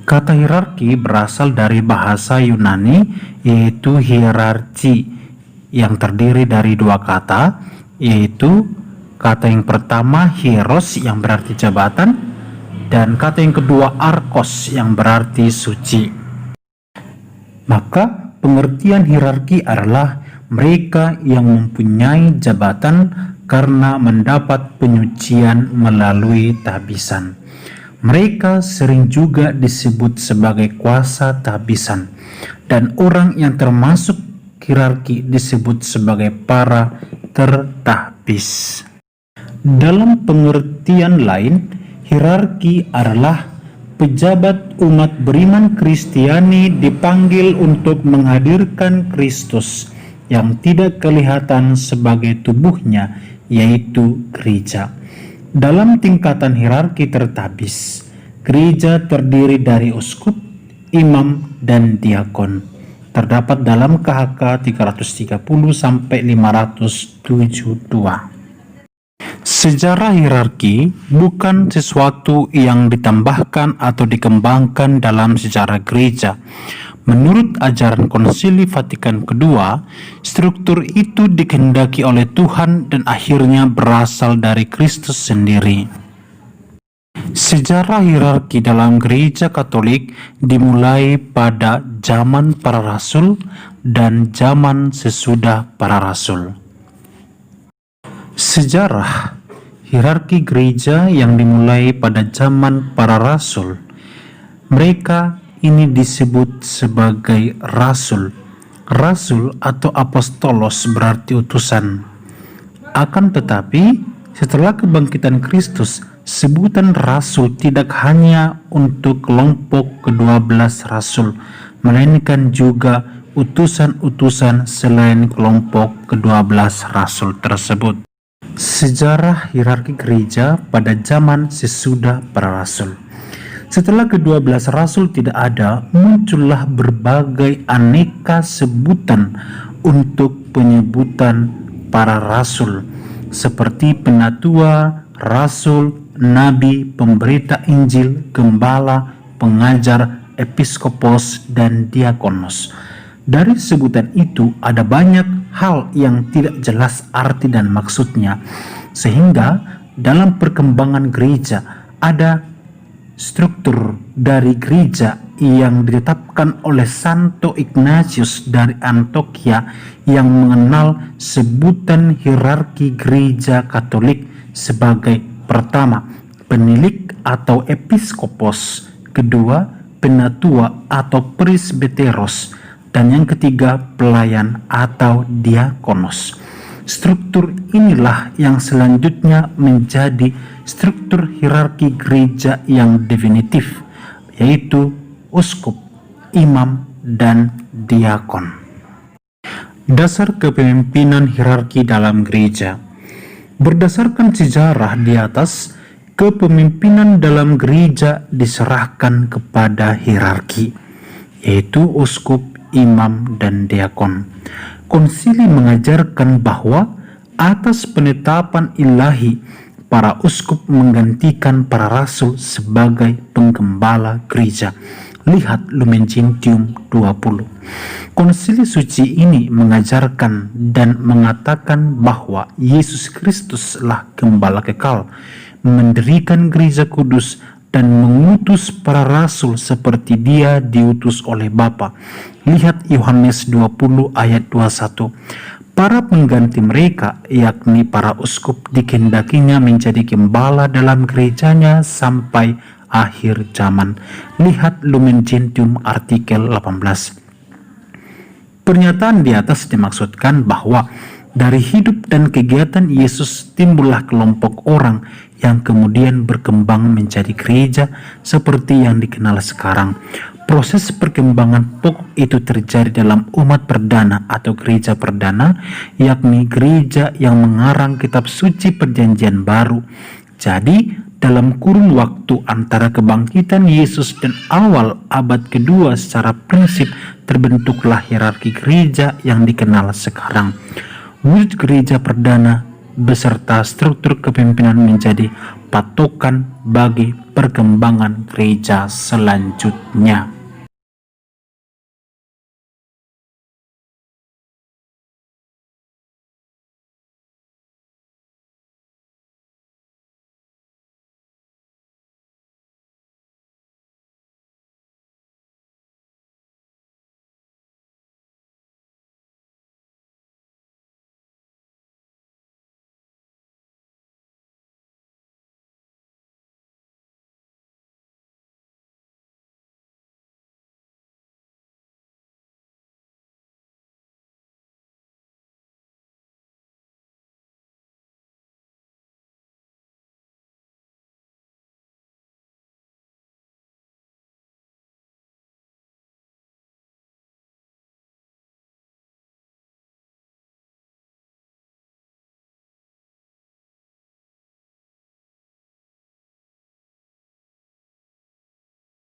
Kata hierarki berasal dari bahasa Yunani, yaitu hierarchi, yang terdiri dari dua kata, yaitu kata yang pertama hieros yang berarti jabatan, dan kata yang kedua arkos yang berarti suci. Maka pengertian hierarki adalah mereka yang mempunyai jabatan karena mendapat penyucian melalui tahbisan. Mereka sering juga disebut sebagai kuasa tahbisan, dan orang yang termasuk hierarki disebut sebagai para tertahbis. Dalam pengertian lain, hierarki adalah pejabat umat beriman Kristiani dipanggil untuk menghadirkan Kristus yang tidak kelihatan sebagai tubuhnya, yaitu gereja. Dalam tingkatan hierarki tertahbis, gereja terdiri dari uskup, imam, dan diakon. Terdapat dalam KHK 330-572. Sejarah hierarki bukan sesuatu yang ditambahkan atau dikembangkan dalam sejarah gereja. Menurut ajaran Konsili Vatikan II, struktur itu dikehendaki oleh Tuhan dan akhirnya berasal dari Kristus sendiri. Sejarah hierarki dalam gereja Katolik dimulai pada zaman para rasul dan zaman sesudah para rasul. Sejarah hierarki gereja yang dimulai pada zaman para rasul, mereka ini disebut sebagai rasul. Rasul atau apostolos berarti utusan. Akan tetapi, setelah kebangkitan Kristus, sebutan rasul tidak hanya untuk kelompok ke-12 rasul, melainkan juga utusan-utusan selain kelompok ke-12 rasul tersebut. Sejarah hierarki gereja pada zaman sesudah para rasul. Setelah ke-12 rasul tidak ada, muncullah berbagai aneka sebutan untuk penyebutan para rasul, seperti penatua, rasul, nabi, pemberita Injil, gembala, pengajar, episkopos, dan diakonos. Dari sebutan itu ada banyak hal yang tidak jelas arti dan maksudnya, sehingga dalam perkembangan gereja ada struktur dari gereja yang ditetapkan oleh Santo Ignatius dari Antioquia yang mengenal sebutan hierarki gereja Katolik sebagai pertama, penilik atau episkopos, kedua, penatua atau presbiteros, dan yang ketiga, pelayan atau diakonos. Struktur inilah yang selanjutnya menjadi struktur hierarki gereja yang definitif, yaitu uskup, imam, dan diakon. Dasar kepemimpinan hierarki dalam gereja. Berdasarkan sejarah di atas, kepemimpinan dalam gereja diserahkan kepada hierarki, yaitu uskup, imam, dan diakon. Konsili mengajarkan bahwa atas penetapan ilahi, para uskup menggantikan para rasul sebagai penggembala gereja. Lihat Lumen Gentium 20. Konsili suci ini mengajarkan dan mengatakan bahwa Yesus Kristuslah gembala kekal, mendirikan gereja kudus, dan mengutus para rasul seperti dia diutus oleh Bapa. Lihat Yohanes 20 ayat 21. Para pengganti mereka, yakni para uskup, dikehendakinya menjadi gembala dalam gerejanya sampai akhir zaman. Lihat Lumen Gentium artikel 18. Pernyataan di atas dimaksudkan bahwa dari hidup dan kegiatan Yesus timbullah kelompok orang yang kemudian berkembang menjadi gereja seperti yang dikenal sekarang. Proses perkembangan pokok itu terjadi dalam umat perdana atau gereja perdana, yakni gereja yang mengarang kitab suci perjanjian baru. Jadi, dalam kurun waktu antara kebangkitan Yesus dan awal abad kedua secara prinsip terbentuklah hierarki gereja yang dikenal sekarang. Wujud gereja perdana beserta struktur kepemimpinan menjadi patokan bagi perkembangan gereja selanjutnya.